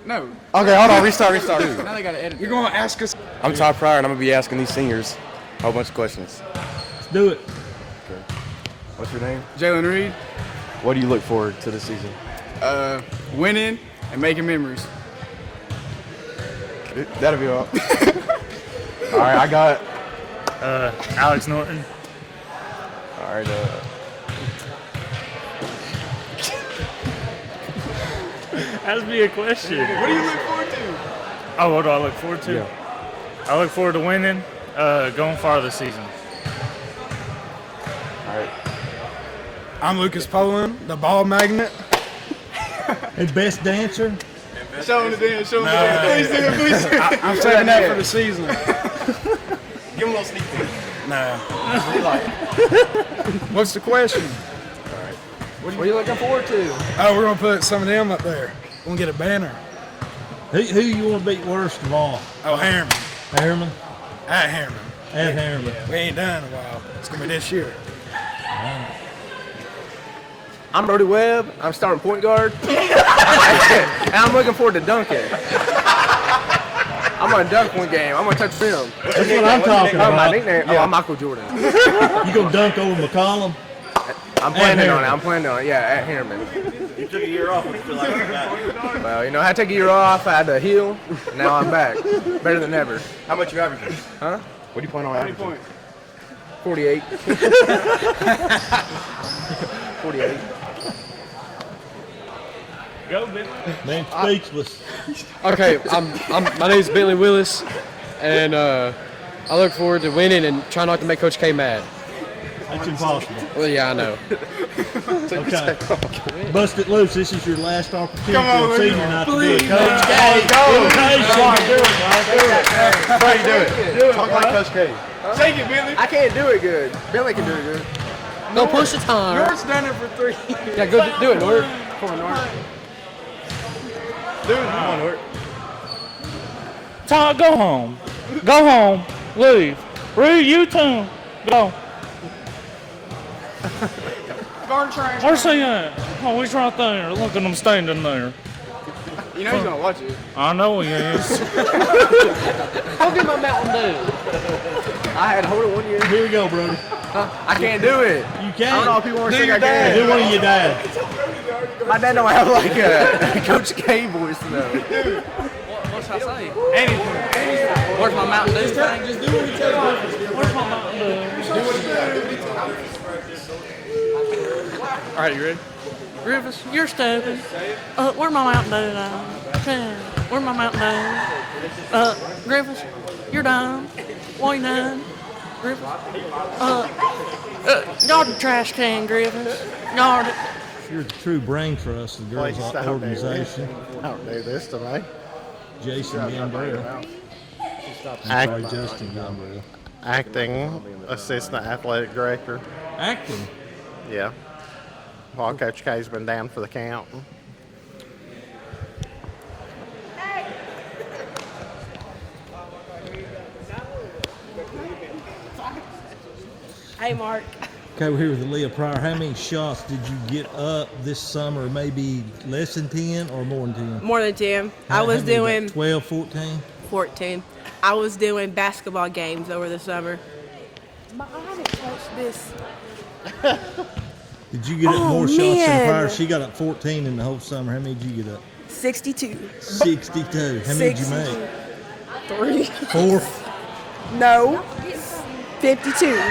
No. Okay, hold on. Restart. Now they gotta edit. You're going to ask us. I'm Todd Pryor, and I'm going to be asking these seniors a whole bunch of questions. Let's do it. Okay. What's your name? Jalen Reed. What do you look forward to this season? Winning and making memories. That'll be all. All right, I got. Alex Norton. All right. Ask me a question. What do you look forward to? Oh, what do I look forward to? Yeah. I look forward to winning, going far this season. All right. I'm Lucas Poland, the ball magnet. And best dancer? Show him the dance. Show him the dance. Please do it. I'm saving that for the season. Give him a little sneak peek. No. What do you like? What's the question? What are you looking forward to? Oh, we're going to put some of them up there. We're going to get a banner. Who you want to beat worst of all? Oh, Harriman. Harriman? At Harriman. At Harriman. We ain't done in a while. It's going to be this year. I'm Brody Webb. I'm starting point guard. And I'm looking forward to dunking. I'm gonna dunk one game. I'm gonna touch film. That's what I'm talking Oh, my about. nickname? Oh, I'm Michael Jordan. You gonna dunk over McCollum? I'm planning on it. I'm planning on it. Yeah, at Harriman. You took a year off. What do you feel like about that? Well, you know, I had to take a year off. I had to heal. And now I'm back. Better than ever. How much you averaging? Huh? What do you plan on averaging? 48. 48. Go, Billy. Man, speechless. Okay, my name's Bentley Willis, and I look forward to winning and trying not to make Coach K mad. That's impossible. Well, yeah, I know. Okay. Bust it loose. This is your last opportunity Come on, for a senior not to do it. please. Coach K. Go. Brady, do it. Talk like Coach K. Take it, Billy. I can't do it good. Billy can do it good. Go push the time. Nort's done it for 3 years. Yeah, go do it, Nort. Come on, Nort. Come on, Nort. Todd, go home. Go home. Leave. Reed, you too. Go. Guard trash. Where's he at? Oh, he's right there. Look at him standing there. You know he's gonna watch it. I know he is. Go get my Mountain Dew. I had to hold it 1 year. Here we go, Brody. I can't do it. You I don't know can't. if people want to think I Do can. one of your dad. My dad don't have like a Coach K voice though. What should I say? Anything. Where's my Mountain Dew thing? Just do what he tells you. Where's my Mountain Dew? All right, you ready? Griffiths, you're stupid. Where my Mountain Dew now? Where my Mountain Dew? Griffiths, you're dumb. Why you done? Griffiths. Guard the trash can, Griffiths. Guard it. You're the true brain trust of the girls' organization. I don't do this today. Jason Gambrell. Sorry, Justin Gambrell. Acting assistant athletic director. Acting. Yeah. While Coach K's been down for the count. Hey, Mark. Okay, we're here with Leah Pryor. How many shots did you get up this summer? Maybe less than 10 or more than 10? More than 10. I How was many doing about 12, 14? 14. I was doing basketball games over the summer. I didn't touch this. Did you get up Oh, more shots than man. Pryor? She got up 14 in the whole summer. How many did you get up? 62. 62. How many did you make? 3. 4? No. 52.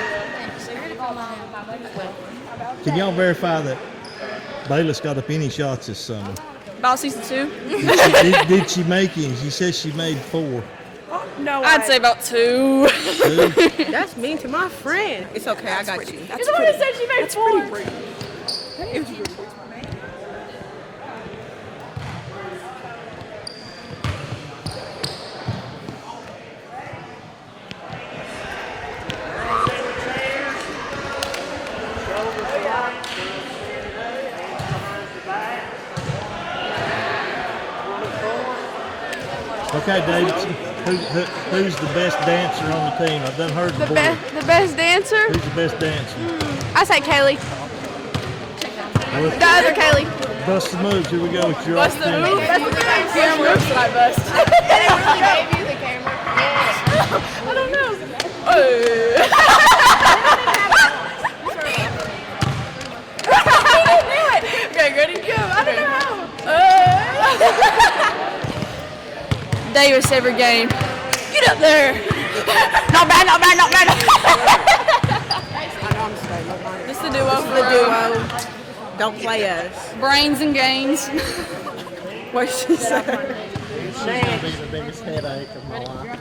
Can y'all verify that Bayless got up any shots this summer? About 62. Did she make any? She says she made 4. No, I'd say about 2. 2? That's mean to my friend. It's okay, I got you. You're the one that said she made 4. Okay, Davidson. Who's the best dancer on the team? I've done heard the board. The best dancer? Who's the best dancer? I say Kaylee. The other Kaylee. Bust the moves. Here we go. It's your Bust the opportunity. move. That's the camera that I bust. Did he really gave you the camera? I don't know. Okay, ready to go. I don't know. Davis every game. Get up there. Not bad, not bad, not bad. This is the duo. The duo. Don't play us. Brains and gains. What she said. She's going to be the biggest headache of my life.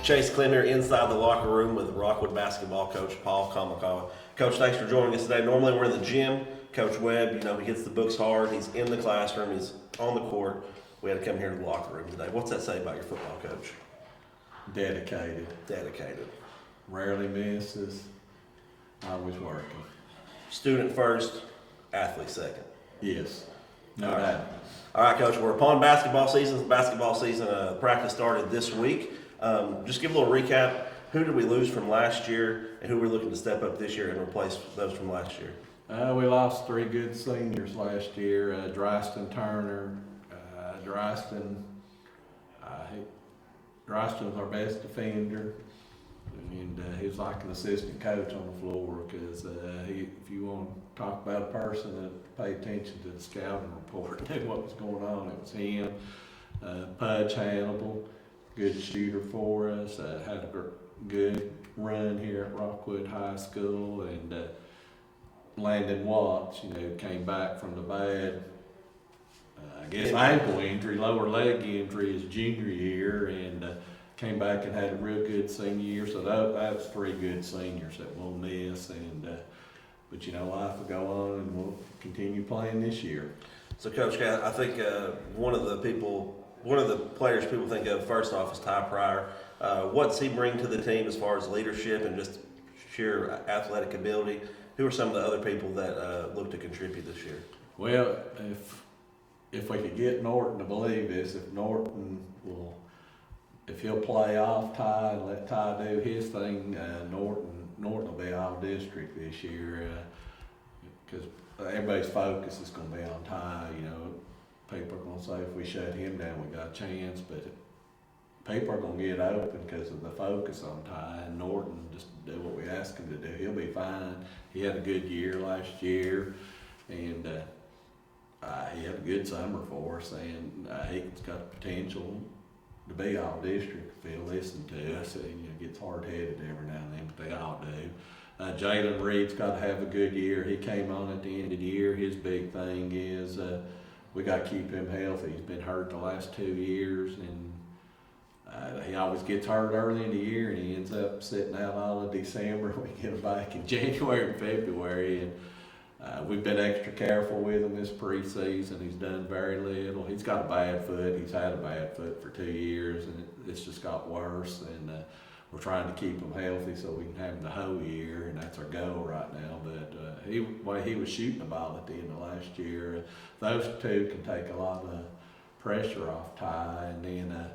Chase Clem here inside the locker room with Rockwood basketball coach Paul Kamakawa. Coach, thanks for joining us today. Normally we're in the gym. Coach Webb, he hits the books hard. He's in the classroom. He's on the court. We had to come here to the locker room today. What's that say about your football coach? Dedicated. Dedicated. Rarely misses. Always working. Student first, athlete second. Yes. No All right. doubt. All right, Coach, we're upon basketball season. Basketball season practice started this week. Just give a little recap. Who did we lose from last year, and who we're looking to step up this year and replace those from last year? We lost 3 good seniors last year. Dryston Turner. Dryston was our best defender, and he was like an assistant coach on the floor because if you want to talk about a person that paid attention to the scouting report and knew what was going on, it was him. Pudge Hannibal, good shooter for us, had a good run here at Rockwood High School, and Landon Watts, came back from the bad, I guess ankle injury, lower leg injury his junior year, and came back and had a real good senior year. So that was 3 good seniors that we'll miss, and but life will go on, and we'll continue playing this year. So, Coach, I think one of the players people think of first off is Ty Pryor. What's he bring to the team as far as leadership and just sheer athletic ability? Who are some of the other people that look to contribute this year? Well, if we could get Norton to believe this, if he'll play off Ty and let Ty do his thing, Norton will be all district this year, because everybody's focus is going to be on Ty. People are going to say if we shut him down, we got a chance, but people are going to get open because of the focus on Ty, and Norton just do what we ask him to do. He'll be fine. He had a good year last year, and he had a good summer for us, and he's got the potential to be all district if he'll listen to us. And gets hard-headed every now and then, but they all do. Jalen Reed's got to have a good year. He came on at the end of the year. His big thing is we got to keep him healthy. He's been hurt the last 2 years, and He always gets hurt early in the year, and he ends up sitting out all of December. We get him back in January and February, and we've been extra careful with him this preseason. He's done very little. He's got a bad foot. He's had a bad foot for 2 years, and it's just got worse. And we're trying to keep him healthy so we can have him the whole year, and that's our goal right now. But he was shooting the ball at the end of last year. Those two can take a lot of pressure off Ty, and then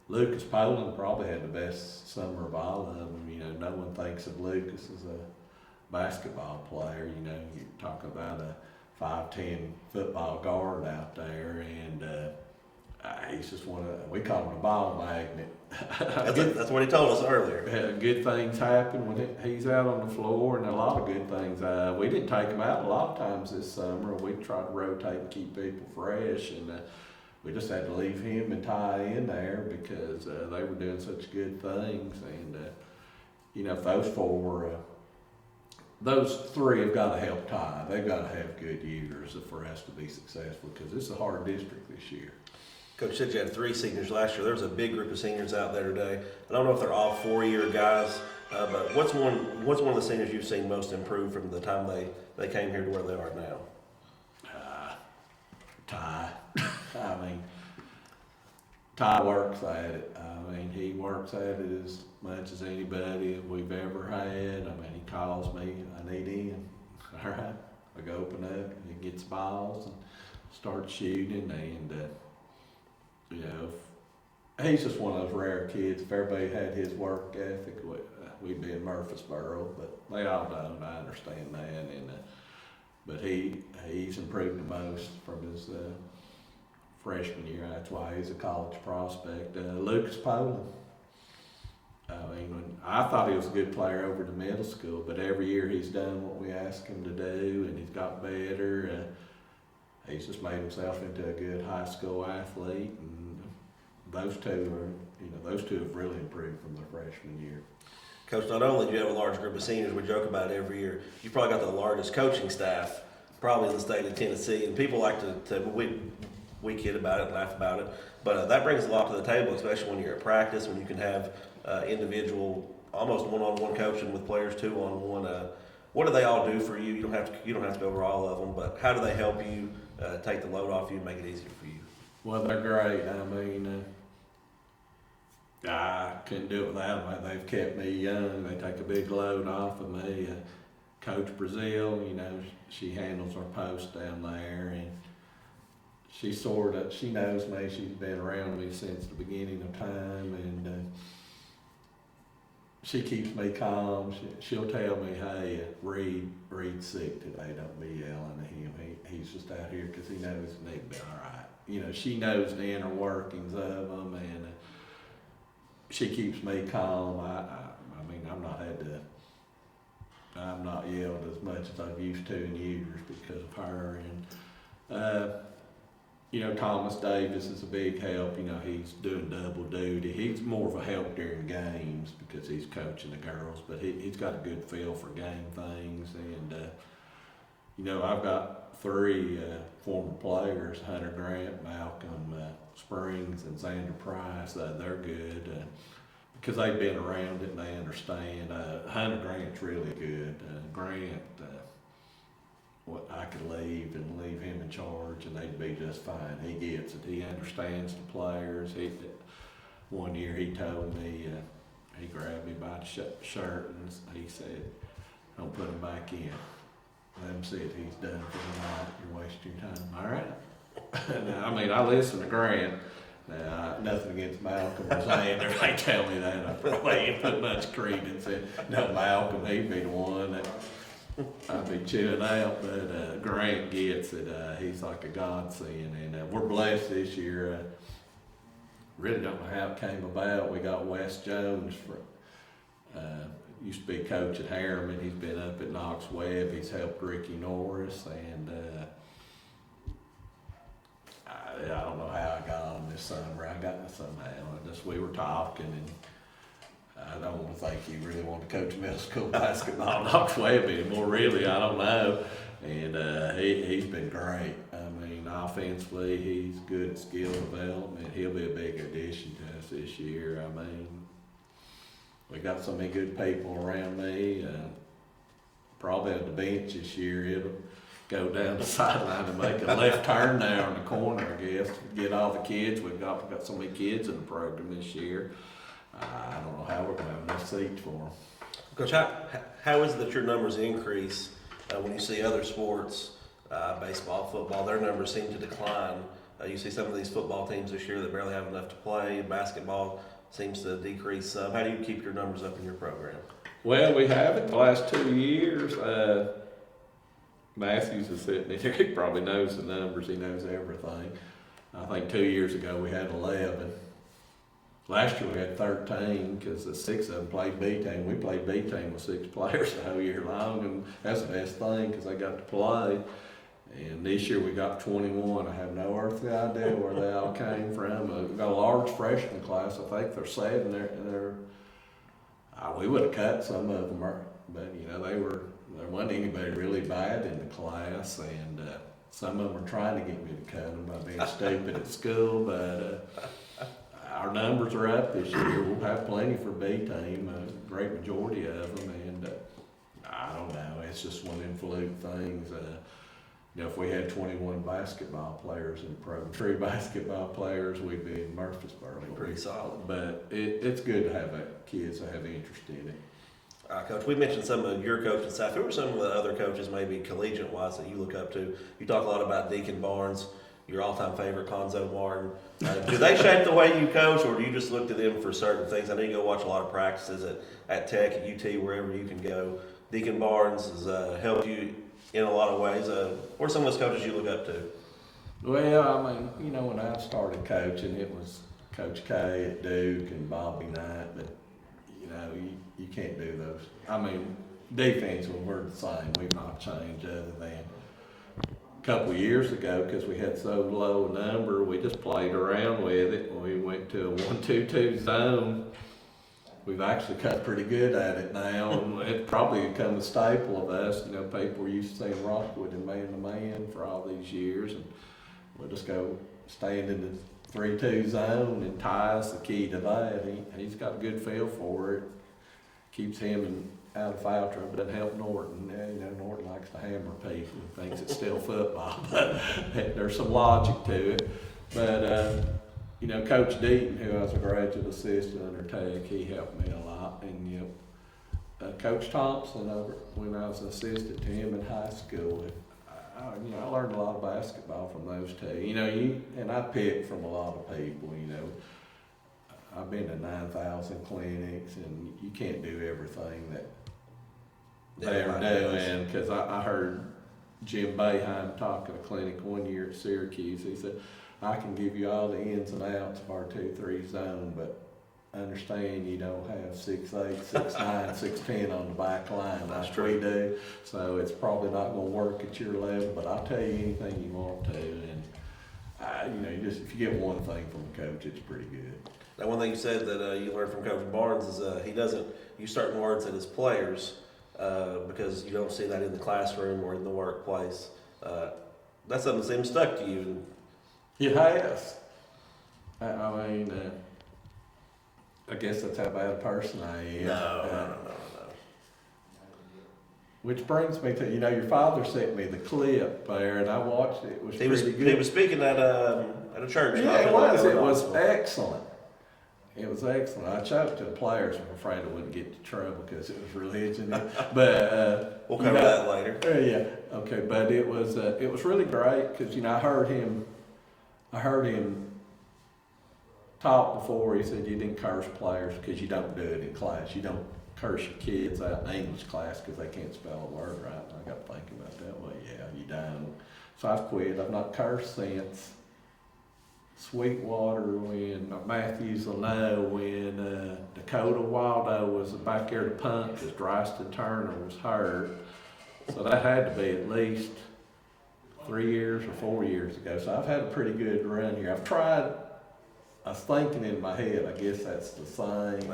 Lucas Poland probably had the best summer of all of them. You know, no one thinks of Lucas as a basketball player. You know, you talk about a 5'10" football guard out there, and he's just we call him a ball magnet. That's what he told us earlier. Good things happen when he's out on the floor, and a lot of good things. We didn't take him out a lot of times this summer. We tried to rotate and keep people fresh, and we just had to leave him and Ty in there because they were doing such good things. And you know, if those three have got to help Ty. They've got to have good years for us to be successful because it's a hard district this year. Coach said you had 3 seniors last year. There's a big group of seniors out there today. I don't know if they're all 4-year guys, but what's one of the seniors you've seen most improve from the time they came here to where they are now? Ty. I mean, Ty works at it. I mean, he works at it as much as anybody we've ever had. I mean, he calls me, I need in. All right, I go open up, he gets balls and starts shooting, and you know, he's just one of those rare kids. If everybody had his work ethic, we'd be in Murfreesboro, but they all don't. I understand that, and but he's improved the most from his freshman year. That's why he's a college prospect. Lucas Poland. I mean, I thought he was a good player over the middle school, but every year he's done what we asked him to do, and he's got better. He's just made himself into a good high school athlete, and those two have really improved from their freshman year. Coach, not only do you have a large group of seniors, we joke about it every year, you've probably got the largest coaching staff probably in the state of Tennessee, and people like to we kid about it, laugh about it, but that brings a lot to the table, especially when you're at practice, when you can have individual, almost one-on-one coaching with players, 2-on-1. What do they all do for you? You don't have to go over all of them, but how do they help you take the load off you and make it easier for you? Well, they're great. I mean, I couldn't do it without them. They've kept me young. They take a big load off of me. Coach Brazil, you know, she handles our post down there, and she knows me. She's been around me since the beginning of time, and she keeps me calm. She'll tell me, hey, Reed's sick today. Don't be yelling at him. He's just out here because he knows he'll be all right. You know, she knows the inner workings of them, and she keeps me calm. I mean, I'm not yelled as much as I've used to in years because of her. And you know, Thomas Davis is a big help. You know, he's doing double duty. He's more of a help during games because he's coaching the girls, but he's got a good feel for game things. And you know, I've got 3 former players: Hunter Grant, Malcolm Springs, and Xander Price. They're good because they've been around it and they understand. Hunter Grant's really good. Grant. I could leave him in charge, and they'd be just fine. He gets it. He understands the players. One year he told me, he grabbed me by the shirt and he said, "Don't put him back in. Let him see it. He's done for the night. You're wasting your time." All right. Now, I mean, I listen to Grant. Nothing against Malcolm or Xander. They tell me that. I probably ain't put much credence in. No, Malcolm, he'd be the one that I'd be chilling out, but Grant gets it. He's like a godsend, and we're blessed this year. Really don't know how it came about. We got Wes Jones, used to be coach at Harriman. He's been up at Knox Webb. He's helped Ricky Norris, and I don't know how I got on this summer. I got it somehow. We were talking, and I don't want to think he really wanted to coach middle school basketball at Knox Webb anymore, really. I don't know. And he's been great. I mean, offensively, he's good at skill development. He'll be a big addition to us this year. I mean, we got so many good people around me. Probably at the bench this year, it'll go down the sideline and make a left turn there in the corner, I guess, to get all the kids. We've got so many kids in the program this year. I don't know how we're going to have enough seats for them. Coach, how is it that your numbers increase when you see other sports, baseball, football, their numbers seem to decline? You see some of these football teams this year that barely have enough to play. Basketball seems to decrease some. How do you keep your numbers up in your program? Well, we haven't the last 2 years. Matthews is sitting there. He probably knows the numbers. He knows everything. I think 2 years ago we had 11. Last year we had 13 because the 6 of them played B team. We played B team with 6 players the whole year long, and that's the best thing because they got to play. And this year we got 21. I have no earthly idea where they all came from. We've got a large freshman class. I think they're 7. We would have cut some of them, but you know there wasn't anybody really bad in the class, and some of them are trying to get me to cut them by being stupid at school. But our numbers are up this year. We'll have plenty for B team, a great majority of them, and I don't know. It's just one of them fluke things. You know, if we had 21 basketball players in the program, true basketball players, we'd be in Murfreesboro. Pretty solid. But it's good to have kids that have interest in it. Coach, we mentioned some of your coaching staff. Who are some of the other coaches, maybe collegiate-wise, that you look up to? You talk a lot about Deacon Barnes, your all-time favorite, Conzo Martin. Do they shape the way you coach, or do you just look to them for certain things? I know you go watch a lot of practices at Tech, at UT, wherever you can go. Deacon Barnes has helped you in a lot of ways. What are some of those coaches you look up to? Well, I mean, you know, when I started coaching, it was Coach K at Duke and Bobby Knight, but you know, you can't do those. I mean, defense, when we're the same, we've not changed other than a couple of years ago because we had so low a number, we just played around with it. We went to a 1-2-2 zone. We've actually got pretty good at it now, and it's probably become a staple of us. You know, people were used to saying Rockwood and man-to-man for all these years, and we'll just go stand in the 3-2 zone, and Ty's the key to that. He's got a good feel for it. Keeps him out of foul trouble. Doesn't help Norton. You know, Norton likes to hammer people and thinks it's still football, but there's some logic to it. But you know, Coach Deaton, who I was a graduate assistant under Tech, he helped me a lot. And you know, Coach Thompson, when I was an assistant to him in high school, I learned a lot of basketball from those two. You know, and I picked from a lot of people. You know, I've been to 9,000 clinics, and you can't do everything that they're doing. Because I heard Jim Boeheim talk at a clinic one year at Syracuse. He said, I can give you all the ins and outs of our 2-3 zone, but understand you don't have 6'8", 6'9", 6'10" on the back line like we do. So it's probably not going to work at your level, but I'll tell you anything you want to. And, you know, if you get one thing from a coach, it's pretty good. Now, one thing you said that you learned from Coach Barnes is he doesn't use certain words at his players because you don't see that in the classroom or in the workplace. That's something that seems stuck to you. It has. I mean, I guess that's how bad a person I am. No. Which brings me to, you know, your father sent me the clip there, and I watched it. It was pretty good. He was speaking at a church. Yeah, it was. It was excellent. It was excellent. I showed it to the players. I'm afraid I wouldn't get into trouble because it was religion. But we'll cover that later. Yeah. Okay. But it was really great because, you know, I heard him talk before. He said you didn't curse players because you don't do it in class. You don't curse your kids out in English class because they can't spell a word right. And I got to thinking about that. Well, yeah, you don't. So I've quit. I've not cursed since. Sweetwater, when Matthews will know, when Dakota Waldo was back there to punt because Dryston Turner was hurt. So that had to be at least 3 years or 4 years ago. So I've had a pretty good run here. I was thinking in my head, I guess that's the same.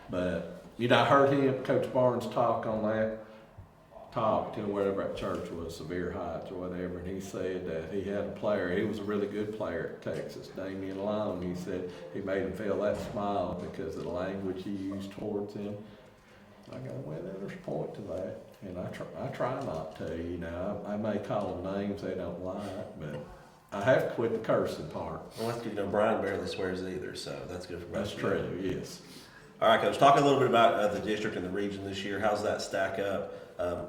But, you know, I heard Coach Barnes talk on that talked to him, wherever that church was, Severe Heights or whatever, and he said that he had a player, he was a really good player at Texas, Damian Long. He said he made him feel that smile because of the language he used towards him. I go, well, there's a point to that, and I try not to, you know. I may call them names they don't like, but I have to quit the cursing part. Well, that's good. You know, Brian barely swears either, so that's good for both. That's true, yes. All right, Coach, talk a little bit about the district and the region this year. How's that stack up?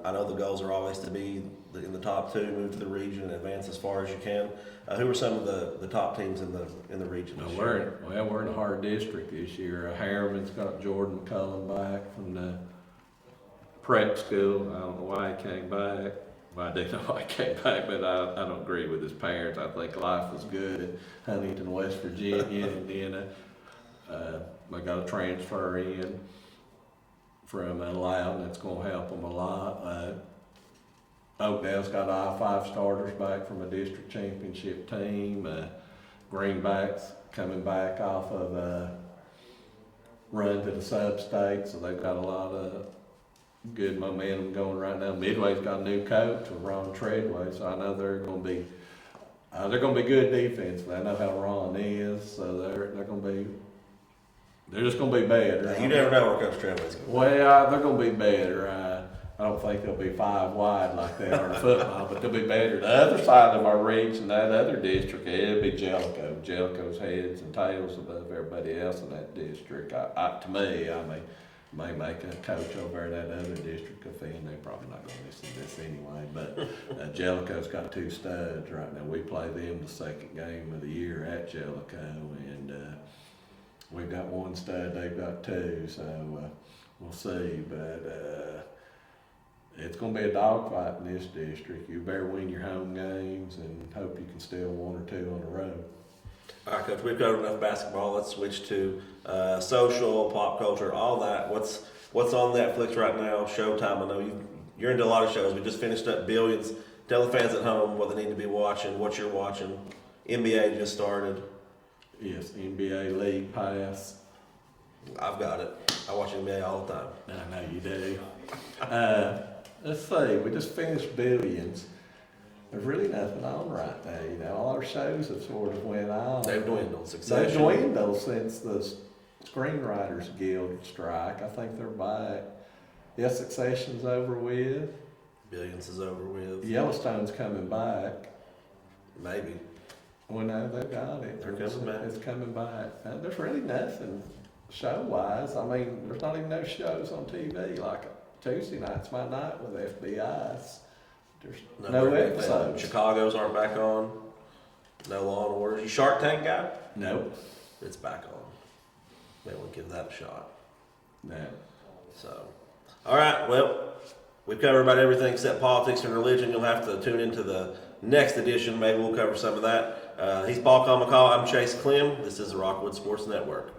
I know the goals are always to be in the top two, move to the region, and advance as far as you can. Who are some of the top teams in the region this year? We're in a hard district this year. Harriman's got Jordan McCullum back from the prep school. I don't know why he came back. Well, I do know why he came back, but I don't agree with his parents. I think life was good at Huntington, West Virginia, and then I got a transfer in from Loudon. That's going to help them a lot. Oakdale's got all 5 starters back from a district championship team. Greenback's coming back off of a run to the sub-state, so they've got a lot of good momentum going right now. Midway's got a new coach with Ron Treadway, so I know they're going to be good defense. I know how Ron is, so they're just going to be better. You never know where Coach Treadway's going. Well, they're going to be better. I don't think they'll be 5 wide like they are in football, but they'll be better. The other side of our region, that other district, it'll be Jellicoe. Jellicoe's heads and tails above everybody else in that district. To me, I may make a coach over that other district offend. They're probably not going to listen to this anyway. But Jellicoe's got 2 studs right now. We play them the second game of the year at Jellicoe, and we've got 1 stud, they've got 2. So we'll see. But it's going to be a dogfight in this district. You better win your home games and hope you can steal 1 or 2 on the road. All right, Coach, we've covered enough basketball. Let's switch to social, pop culture, all that. What's on Netflix right now? Showtime. I know you're into a lot of shows. We just finished up Billions. Tell the fans at home what they need to be watching, what you're watching. NBA just started. Yes, NBA League Pass. I've got it. I watch NBA all the time. I know you do. Let's see, we just finished Billions. There's really nothing on right now, you know. All our shows have sort of went on. They've dwindled. They've dwindled since the Screenwriters Guild strike. I think they're back. Yeah, Succession's over with. Billions is over with. Yellowstone's coming back. Maybe. Well, no, they've got it. They're coming back. It's coming back. There's really nothing show-wise. I mean, there's not even no shows on TV. Like Tuesday night's my night with FBI's. There's no episodes. Chicago's aren't back on. No Law and Order. You Shark Tank guy? Nope. It's back on. Maybe we'll give that a shot. No. So, all right. Well, we've covered about everything except politics and religion. You'll have to tune into the next edition. Maybe we'll cover some of that. He's Paul McCall. I'm Chase Clem. This is the Rockwood Sports Network.